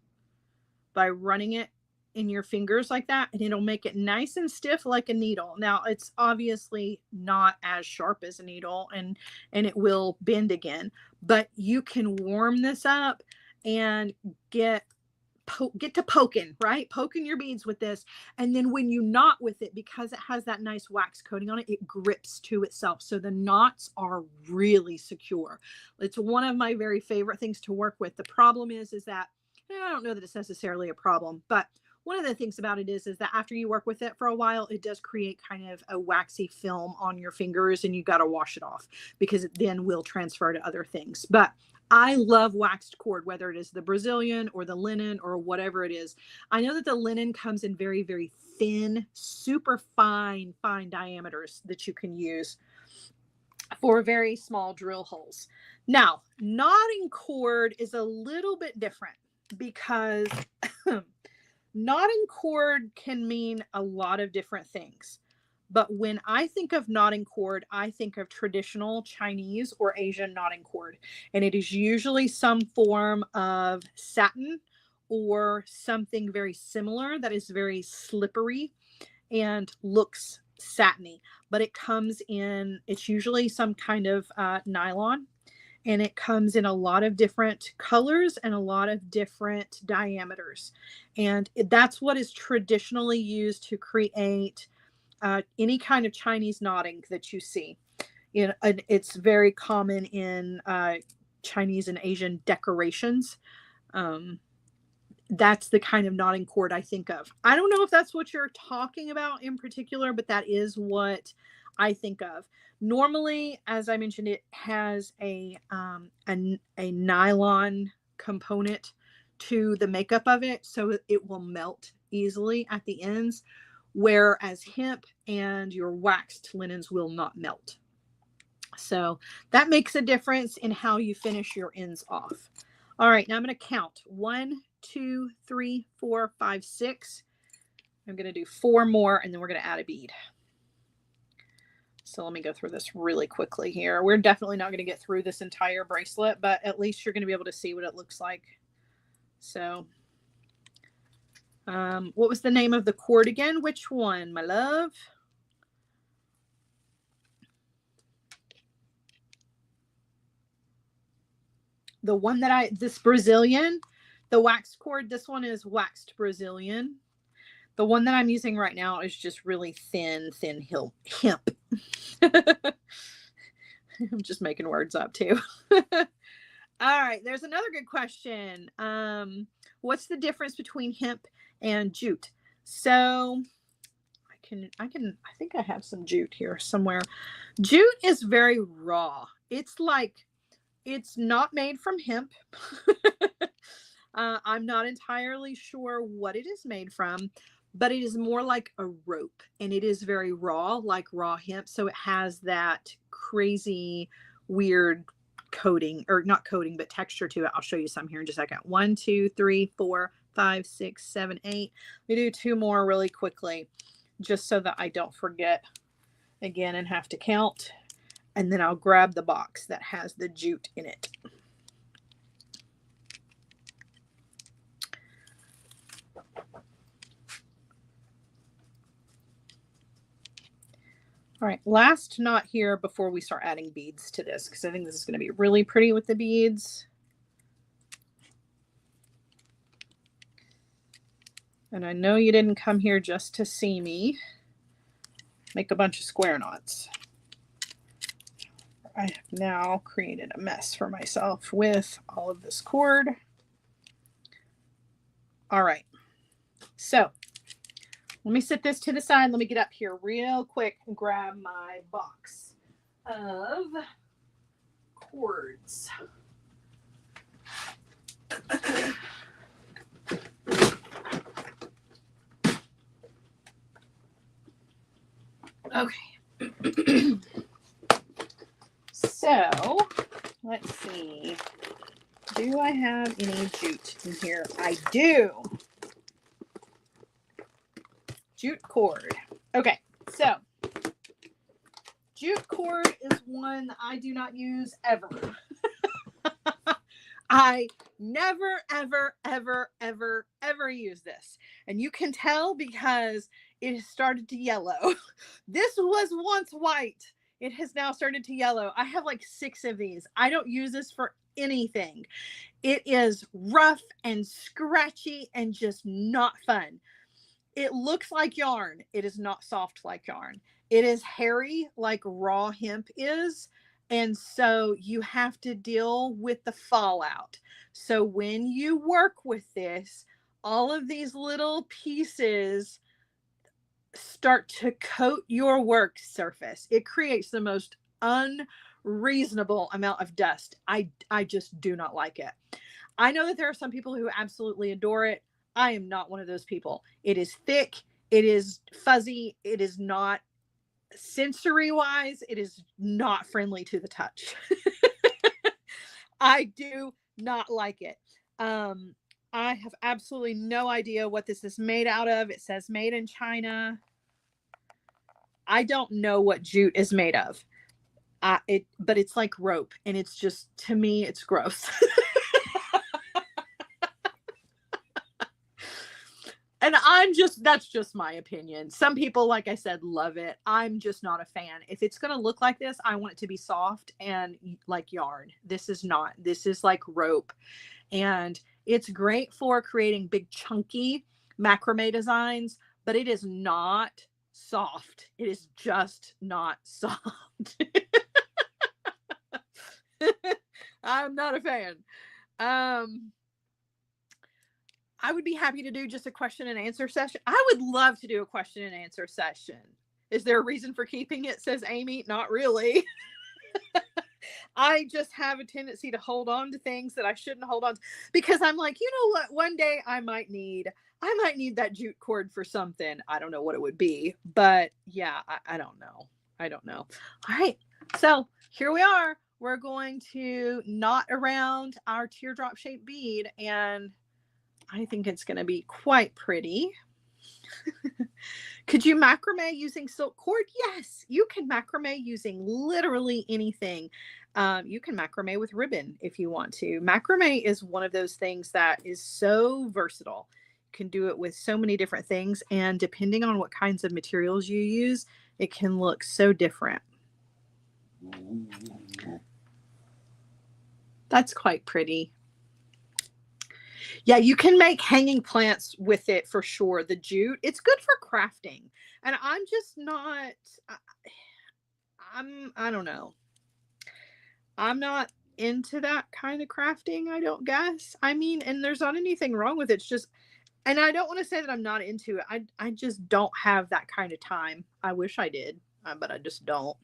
S1: by running it in your fingers like that, and it'll make it nice and stiff like a needle. Now, it's obviously not as sharp as a needle, and it will bend again, but you can warm this up and get to poking, right? Poking your beads with this. And then when you knot with it, because it has that nice wax coating on it, it grips to itself. So the knots are really secure. It's one of my very favorite things to work with. The problem is that, I don't know that it's necessarily a problem, but one of the things about it is that after you work with it for a while, it does create kind of a waxy film on your fingers, and you got to wash it off, because it then will transfer to other things. But I love waxed cord, whether it is the Brazilian or the linen or whatever it is. I know that the linen comes in very, very thin, super fine diameters that you can use for very small drill holes. Now, knotting cord is a little bit different, because knotting cord can mean a lot of different things. But when I think of knotting cord, I think of traditional Chinese or Asian knotting cord. And it is usually some form of satin or something very similar that is very slippery and looks satiny. But it comes in, it's usually some kind of nylon. And it comes in a lot of different colors and a lot of different diameters. And that's what is traditionally used to create any kind of Chinese knotting that you see. It's very common in Chinese and Asian decorations. That's the kind of knotting cord I think of. I don't know if that's what you're talking about in particular, but that is what I think of. Normally, as I mentioned, it has a nylon component to the makeup of it, so it will melt easily at the ends, whereas hemp and your waxed linens will not melt. So that makes a difference in how you finish your ends off. All right, now I'm going to count 1, 2, 3, 4, 5, 6. I'm going to do 4 more, and then we're going to add a bead. So let me go through this really quickly here. We're definitely not going to get through this entire bracelet, but at least you're going to be able to see what it looks like. So what was the name of the cord again? Which one, my love? The one that this Brazilian, the wax cord, this one is waxed Brazilian. The one that I'm using right now is just really thin hemp. I'm just making words up too. All right, there's another good question. What's the difference between hemp and jute? So I think I have some jute here somewhere. Jute is very raw. It's not made from hemp. I'm not entirely sure what it is made from, but it is more like a rope, and it is very raw, like raw hemp. So it has that crazy, weird coating, or not coating, but texture to it. I'll show you some here in just a second. 1, 2, 3, 4, 5, 6, 7, 8. We do 2 more really quickly, just so that I don't forget again and have to count. And then I'll grab the box that has the jute in it. All right, last knot here before we start adding beads to this, because I think this is going to be really pretty with the beads. And I know you didn't come here just to see me make a bunch of square knots. I have now created a mess for myself with all of this cord. All right, so let me set this to the side. Let me get up here real quick and grab my box of cords. Okay. So let's see. Do I have any jute in here? I do. Jute cord. Okay, so jute cord is one that I do not use ever. I never, ever, ever, ever, ever use this. And you can tell because it has started to yellow. This was once white. It has now started to yellow. I have like 6 of these. I don't use this for anything. It is rough and scratchy and just not fun. It looks like yarn. It is not soft like yarn. It is hairy like raw hemp is. And so you have to deal with the fallout. So when you work with this, all of these little pieces start to coat your work surface. It creates the most unreasonable amount of dust. I just do not like it. I know that there are some people who absolutely adore it. I am not one of those people. It is thick. It is fuzzy. It is not sensory wise. It is not friendly to the touch. I do not like it. I have absolutely no idea what this is made out of. It says made in China. I don't know what jute is made of. But it's like rope, and it's just, to me, it's gross. And that's just my opinion. Some people, like I said, love it. I'm just not a fan. If it's going to look like this, I want it to be soft and like yarn. This is not. This is like rope. And it's great for creating big chunky macrame designs, but it is not soft. It is just not soft. I'm not a fan. I would be happy to do just a question and answer session. I would love to do a question and answer session. Is there a reason for keeping it? Says Amy. Not really. I just have a tendency to hold on to things that I shouldn't hold on to, because I'm like, you know what? One day I might need that jute cord for something. I don't know what it would be, but yeah, I don't know. I don't know. All right. So here we are. We're going to knot around our teardrop shaped bead, and I think it's going to be quite pretty. Could you macrame using silk cord? Yes, you can macrame using literally anything. You can macrame with ribbon if you want to. Macrame is one of those things that is so versatile. You can do it with so many different things, and depending on what kinds of materials you use, it can look so different. That's quite pretty. Yeah, you can make hanging plants with it for sure. The jute, it's good for crafting. And I'm just not, I don't know. I'm not into that kind of crafting, I don't guess. I mean, and there's not anything wrong with it. It's just, and I don't want to say that I'm not into it. I just don't have that kind of time. I wish I did, but I just don't.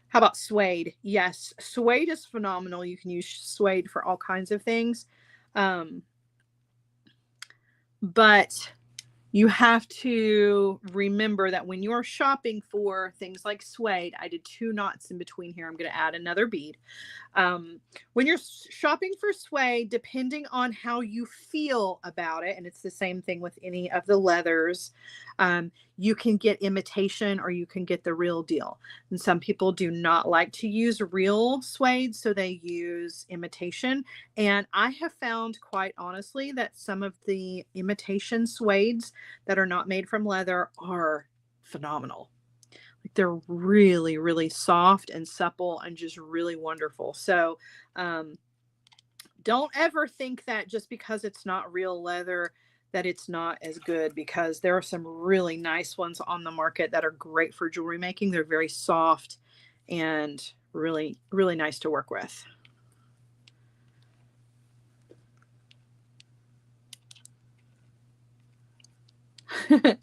S1: How about suede? Yes, suede is phenomenal. You can use suede for all kinds of things. But you have to remember that when you're shopping for things like suede, I did 2 knots in between here. I'm going to add another bead. When you're shopping for suede, depending on how you feel about it, and it's the same thing with any of the leathers, you can get imitation or you can get the real deal. And some people do not like to use real suede, so they use imitation. And I have found, quite honestly, that some of the imitation suedes that are not made from leather are phenomenal. Like, they're really, really soft and supple and just really wonderful. So don't ever think that just because it's not real leather that it's not as good, because there are some really nice ones on the market that are great for jewelry making. They're very soft and really, really nice to work with.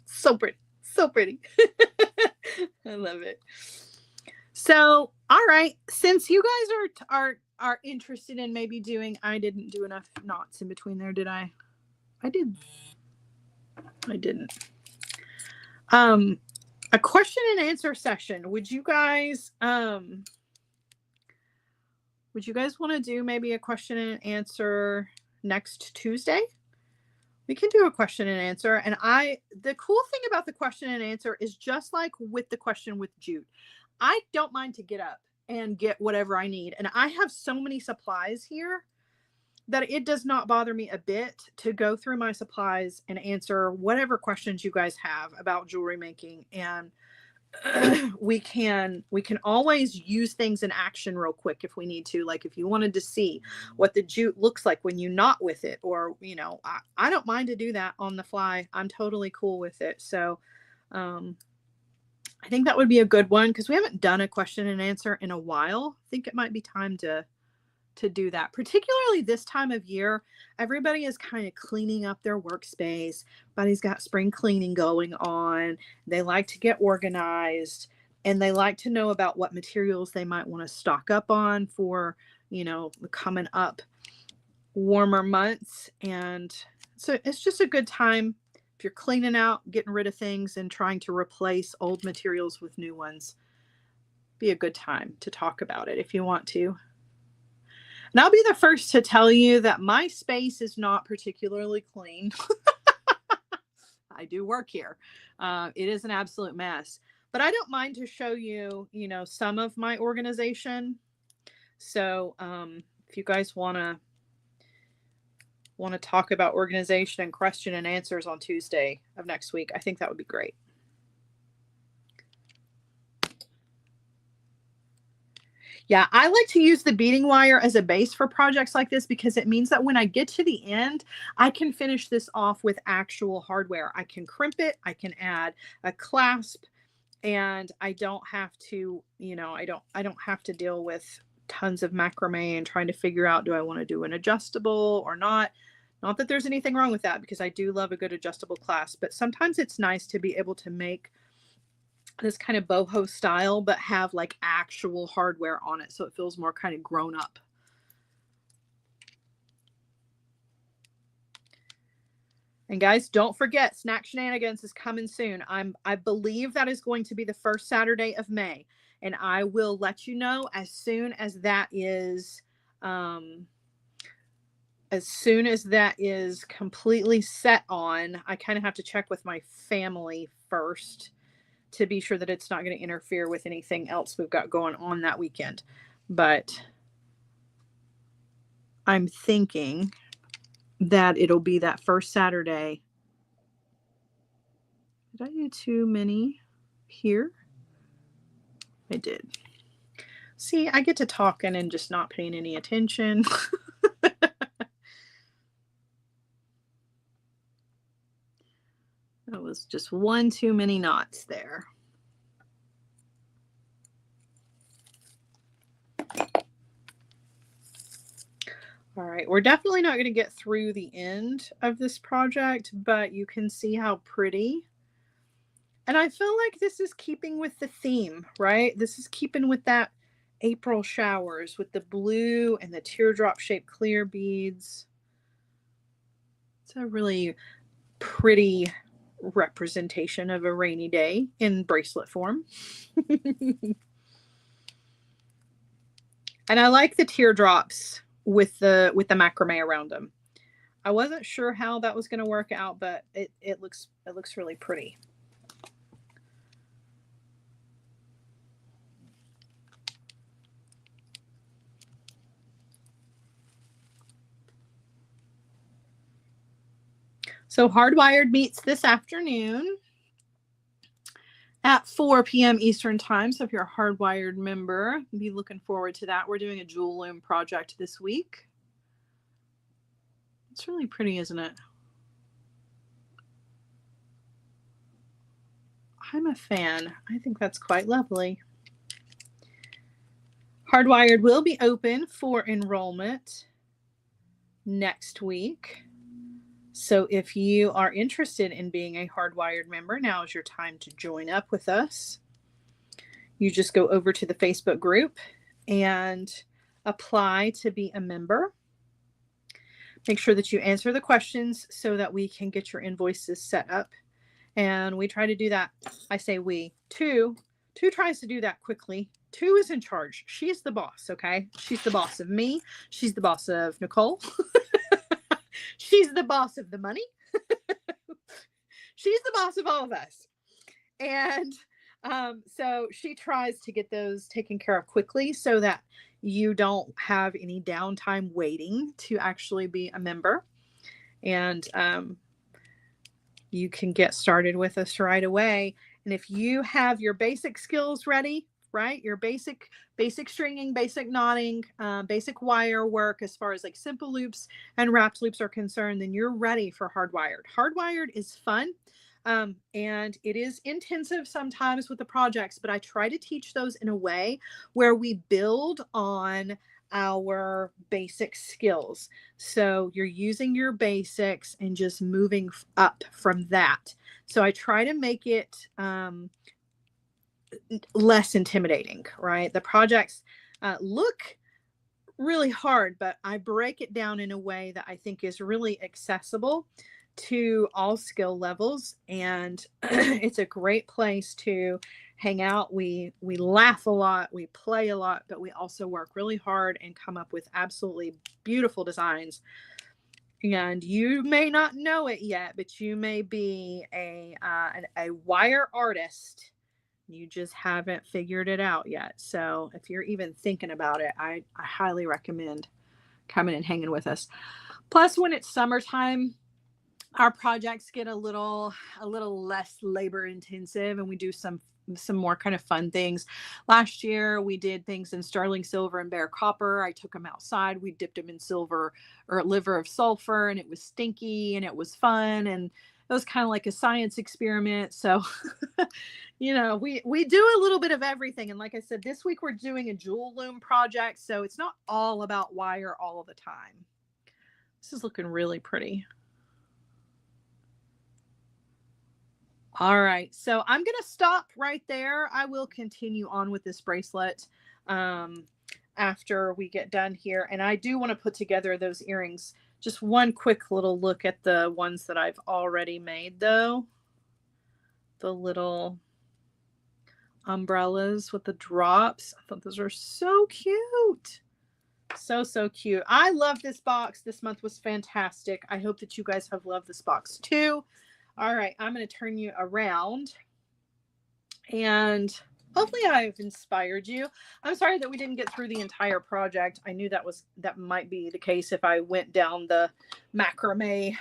S1: So pretty. So pretty. I love it. So, all right, since you guys are interested in maybe doing, I didn't do enough knots in between there, did I? I did. I didn't. A question and answer session. Would you guys want to do maybe a question and answer next Tuesday? We can do a question and answer. And the cool thing about the question and answer is, just like with the question with jute, I don't mind to get up and get whatever I need. And I have so many supplies here that it does not bother me a bit to go through my supplies and answer whatever questions you guys have about jewelry making. And we can always use things in action real quick if we need to. Like, if you wanted to see what the jute looks like when you knot with it, or, you know, I don't mind to do that on the fly. I'm totally cool with it. So I think that would be a good one, because we haven't done a question and answer in a while. I think it might be time to do that, particularly this time of year. Everybody is kind of cleaning up their workspace. Everybody's got spring cleaning going on. They like to get organized, and they like to know about what materials they might want to stock up on for, you know, the coming up warmer months. And so it's just a good time if you're cleaning out, getting rid of things, and trying to replace old materials with new ones. Be a good time to talk about it if you want to. And I'll be the first to tell you that my space is not particularly clean. I do work here. It is an absolute mess, but I don't mind to show you, you know, some of my organization. So if you guys want to talk about organization and question and answers on Tuesday of next week, I think that would be great. Yeah, I like to use the beading wire as a base for projects like this, because it means that when I get to the end, I can finish this off with actual hardware. I can crimp it, I can add a clasp, and I don't have to, you know, I don't have to deal with tons of macrame and trying to figure out, do I want to do an adjustable or not? Not that there's anything wrong with that, because I do love a good adjustable clasp, but sometimes it's nice to be able to make this kind of boho style, but have like actual hardware on it. So it feels more kind of grown up. And guys, don't forget, Snack Shenanigans is coming soon. I believe that is going to be the first Saturday of May. And I will let you know as soon as that is completely set on. I kind of have to check with my family first to be sure that it's not going to interfere with anything else we've got going on that weekend. But I'm thinking that it'll be that first Saturday. Did I do too many here? I did. See, I get to talking and just not paying any attention. That was just one too many knots there. All right, we're definitely not going to get through the end of this project, but you can see how pretty. And I feel like this is keeping with the theme, right? This is keeping with that April showers with the blue and the teardrop shaped clear beads. It's a really pretty representation of a rainy day in bracelet form. And I like the teardrops with the macrame around them. I wasn't sure how that was going to work out, but it looks really pretty. So Hardwired meets this afternoon at 4 p.m. Eastern time. So if you're a Hardwired member, be looking forward to that. We're doing a jewel loom project this week. It's really pretty, isn't it? I'm a fan. I think that's quite lovely. Hardwired will be open for enrollment next week. So if you are interested in being a Hardwired member, now is your time to join up with us. You just go over to the Facebook group and apply to be a member. Make sure that you answer the questions so that we can get your invoices set up. And we try to do that. I say we. Two tries to do that quickly. Two is in charge. She's the boss, okay? She's the boss of me. She's the boss of Nicole. She's the boss of the money. She's the boss of all of us. And so she tries to get those taken care of quickly so that you don't have any downtime waiting to actually be a member. And you can get started with us right away. And if you have your basic skills ready, right, your basic stringing, basic knotting, basic wire work as far as like simple loops and wrapped loops are concerned, then you're ready for Hardwired. Hardwired is fun. And it is intensive sometimes with the projects, but I try to teach those in a way where we build on our basic skills. So you're using your basics and just moving up from that. So I try to make it less intimidating, right? The projects look really hard, but I break it down in a way that I think is really accessible to all skill levels. And it's a great place to hang out. We laugh a lot, we play a lot, but we also work really hard and come up with absolutely beautiful designs. And you may not know it yet, but you may be a wire artist. You just haven't figured it out yet. So if you're even thinking about it, I highly recommend coming and hanging with us. Plus, when it's summertime, our projects get a little less labor intensive, and we do some more kind of fun things. Last year we did things in sterling silver and bare copper. I took them outside, we dipped them in silver or liver of sulfur, and it was stinky and it was fun, and it was kind of like a science experiment. So you know, we do a little bit of everything. And like I said, this week we're doing a jewel loom project, so it's not all about wire all the time. This is looking really pretty. All right, so I'm going to stop right there. I will continue on with this bracelet after we get done here. And I do want to put together those earrings. Just one quick little look at the ones that I've already made, though. The little umbrellas with the drops. I thought those are so cute. So, so cute. I love this box. This month was fantastic. I hope that you guys have loved this box too. All right, I'm going to turn you around and hopefully I've inspired you. I'm sorry that we didn't get through the entire project. I knew that might be the case if I went down the macrame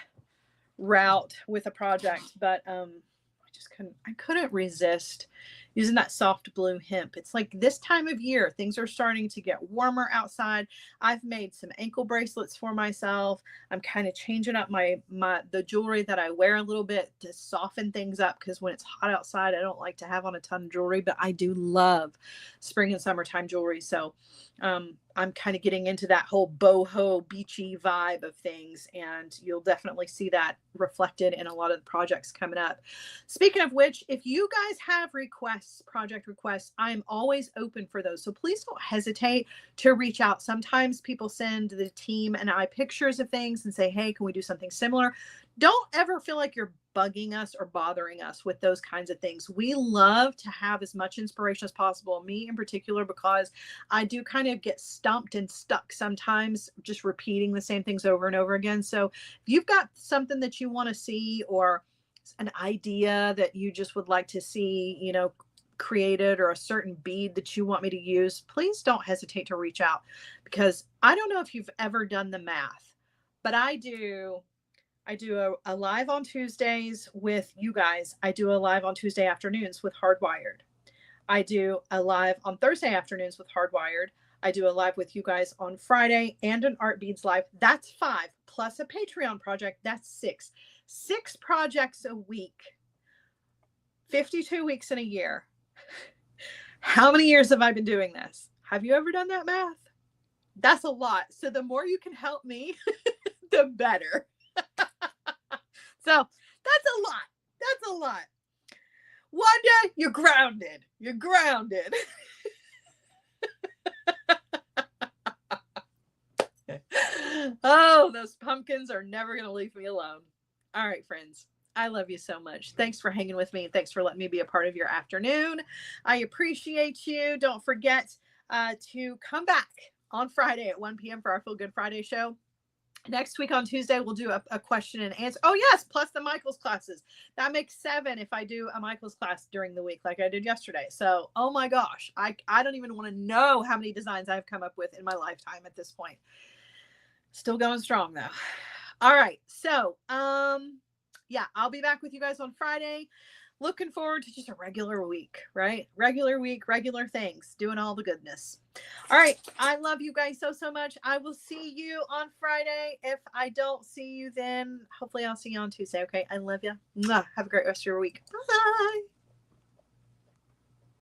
S1: route with a project, but I couldn't resist using that soft blue hemp. It's like this time of year, things are starting to get warmer outside. I've made some ankle bracelets for myself. I'm kind of changing up the jewelry that I wear a little bit to soften things up, because when it's hot outside, I don't like to have on a ton of jewelry, but I do love spring and summertime jewelry. So I'm kind of getting into that whole boho beachy vibe of things, and you'll definitely see that reflected in a lot of the projects coming up. Speaking of which, if you guys have requests, project requests, I'm always open for those. So please don't hesitate to reach out. Sometimes people send the team and I pictures of things and say, hey, can we do something similar? Don't ever feel like you're bugging us or bothering us with those kinds of things. We love to have as much inspiration as possible, me in particular, because I do kind of get stumped and stuck sometimes just repeating the same things over and over again. So if you've got something that you want to see, or an idea that you just would like to see, created, or a certain bead that you want me to use, please don't hesitate to reach out, because I don't know if you've ever done the math, but I do a live on Tuesdays with you guys. I do a live on Tuesday afternoons with Hardwired. I do a live on Thursday afternoons with Hardwired. I do a live with you guys on Friday and an Art Beads live. That's 5 plus a Patreon project. That's 6. 6 projects a week, 52 weeks in a year. How many years have I been doing this? Have you ever done that math? That's a lot. So the more you can help me, the better. So that's a lot. That's a lot. Wanda, you're grounded. You're grounded. Oh, those pumpkins are never going to leave me alone. All right, friends. I love you so much. Thanks for hanging with me. Thanks for letting me be a part of your afternoon. I appreciate you. Don't forget to come back on Friday at 1 p.m. for our Feel Good Friday show. Next week on Tuesday, we'll do a question and answer. Oh, yes, plus the Michael's classes. That makes 7 if I do a Michael's class during the week like I did yesterday. So, oh my gosh, I don't even want to know how many designs I've come up with in my lifetime at this point. Still going strong, though. All right, so, yeah, I'll be back with you guys on Friday. Looking forward to just a regular week, right? Regular week, regular things, doing all the goodness. All right. I love you guys so, so much. I will see you on Friday. If I don't see you then, hopefully I'll see you on Tuesday. Okay. I love you. Mwah. Have a great rest of your week. Bye.